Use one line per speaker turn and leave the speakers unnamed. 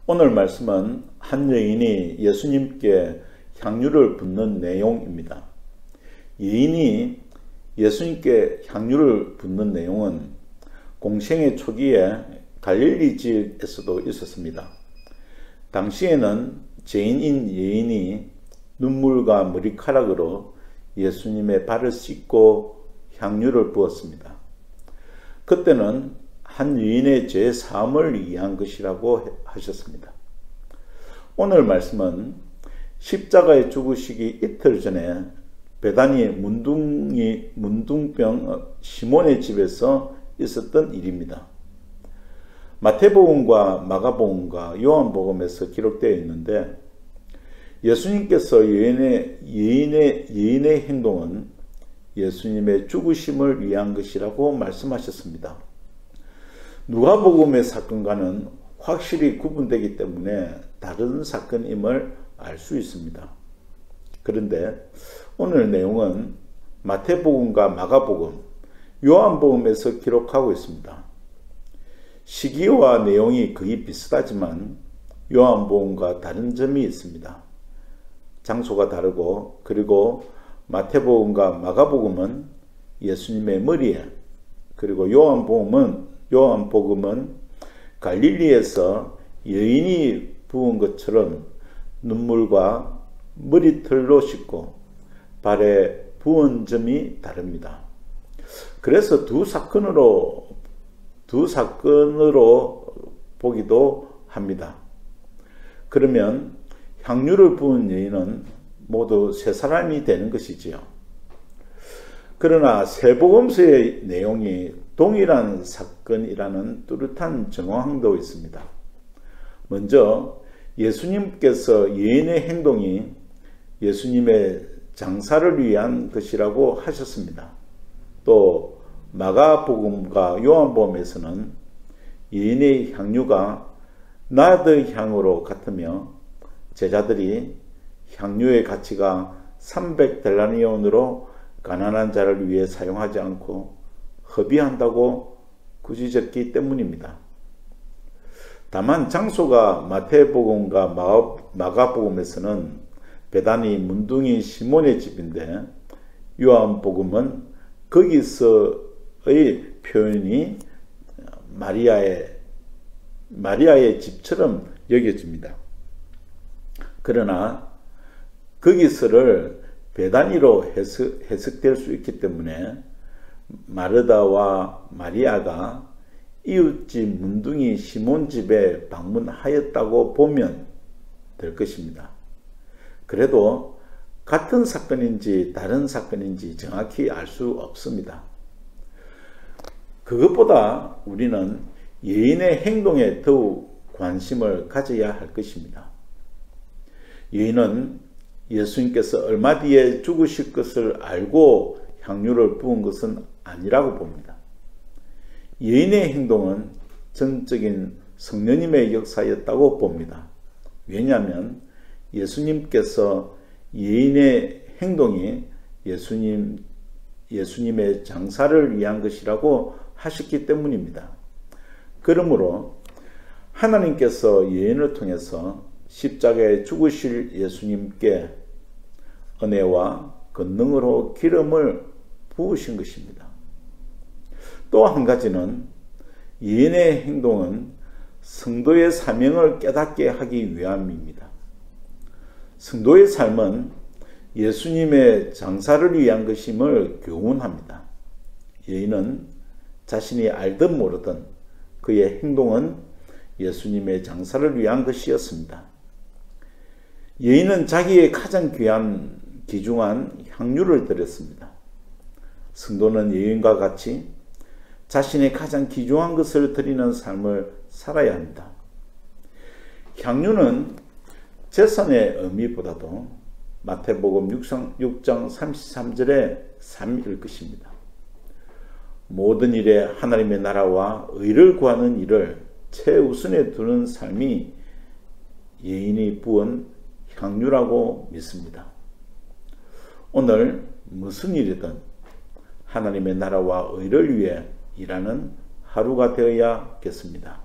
오늘 말씀은 한 여인이 예수님께 향유를 붓는 내용입니다. 여인이 예수님께 향유를 붓는 내용은 공생의 초기에 갈릴리 지역에서도 있었습니다. 당시에는 죄인인 여인이 눈물과 머리카락으로 예수님의 발을 씻고 향유를 부었습니다. 그때는 한 여인의 죄 사함을 위한 것이라고 하셨습니다. 오늘 말씀은 십자가에 죽으시기 이틀 전에 베다니 문둥병 시몬의 집에서 있었던 일입니다. 마태복음과 마가복음과 요한복음에서 기록되어 있는데 예수님께서 여인의 행동은 예수님의 죽으심을 위한 것이라고 말씀하셨습니다. 누가복음의 사건과는 확실히 구분되기 때문에 다른 사건임을 알 수 있습니다. 그런데 오늘 내용은 마태복음과 마가복음, 요한복음에서 기록하고 있습니다. 시기와 내용이 거의 비슷하지만 요한복음과 다른 점이 있습니다. 장소가 다르고, 그리고 마태복음과 마가복음은 예수님의 머리에, 그리고 요한복음은 갈릴리에서 여인이 부은 것처럼 눈물과 머리털로 씻고 발에 부은 점이 다릅니다. 그래서 두 사건으로 보기도 합니다. 그러면 향유를 부은 여인은 모두 세 사람이 되는 것이지요. 그러나 세복음서의 내용이 동일한 사건이라는 뚜렷한 정황도 있습니다. 먼저 예수님께서 여인의 행동이 예수님의 장사를 위한 것이라고 하셨습니다. 또 마가복음과 요한복음에서는 여인의 향유가 나드 향으로 같으며 제자들이 향유의 가치가 300델라니온으로 가난한 자를 위해 사용하지 않고 허비한다고 굳이 적기 때문입니다. 다만 장소가 마태복음과 마가복음에서는 베다니 문둥이 시몬의 집인데 요한복음은 거기서의 표현이 마리아의 집처럼 여겨집니다. 그러나 거기서를 베다니로 해석될 수 있기 때문에 마르다와 마리아가 이웃집 문둥이 시몬 집에 방문하였다고 보면 될 것입니다. 그래도 같은 사건인지 다른 사건인지 정확히 알 수 없습니다. 그것보다 우리는 여인의 행동에 더욱 관심을 가져야 할 것입니다. 여인은 예수님께서 얼마 뒤에 죽으실 것을 알고 향유를 부은 것은 아니라고 봅니다. 여인의 행동은 전적인 성령님의 역사였다고 봅니다. 왜냐하면 예수님께서 여인의 행동이 예수님의 장사를 위한 것이라고 하셨기 때문입니다. 그러므로 하나님께서 여인을 통해서 십자가에 죽으실 예수님께 은혜와 권능으로 기름을 부으신 것입니다. 또 한 가지는 여인의 행동은 성도의 사명을 깨닫게 하기 위함입니다. 성도의 삶은 예수님의 장사를 위한 것임을 교훈합니다. 여인은 자신이 알든 모르든 그의 행동은 예수님의 장사를 위한 것이었습니다. 여인은 자기의 가장 귀중한 향유를 드렸습니다. 성도는 여인과 같이 자신의 가장 귀중한 것을 드리는 삶을 살아야 합니다. 향유는 제선의 의미보다도 마태복음 6장 33절의 3일 것입니다. 모든 일에 하나님의 나라와 의를 구하는 일을 최우선에 두는 삶이 여인이 부은 향유라고 믿습니다. 오늘 무슨 일이든 하나님의 나라와 의를 위해 일하는 하루가 되어야겠습니다.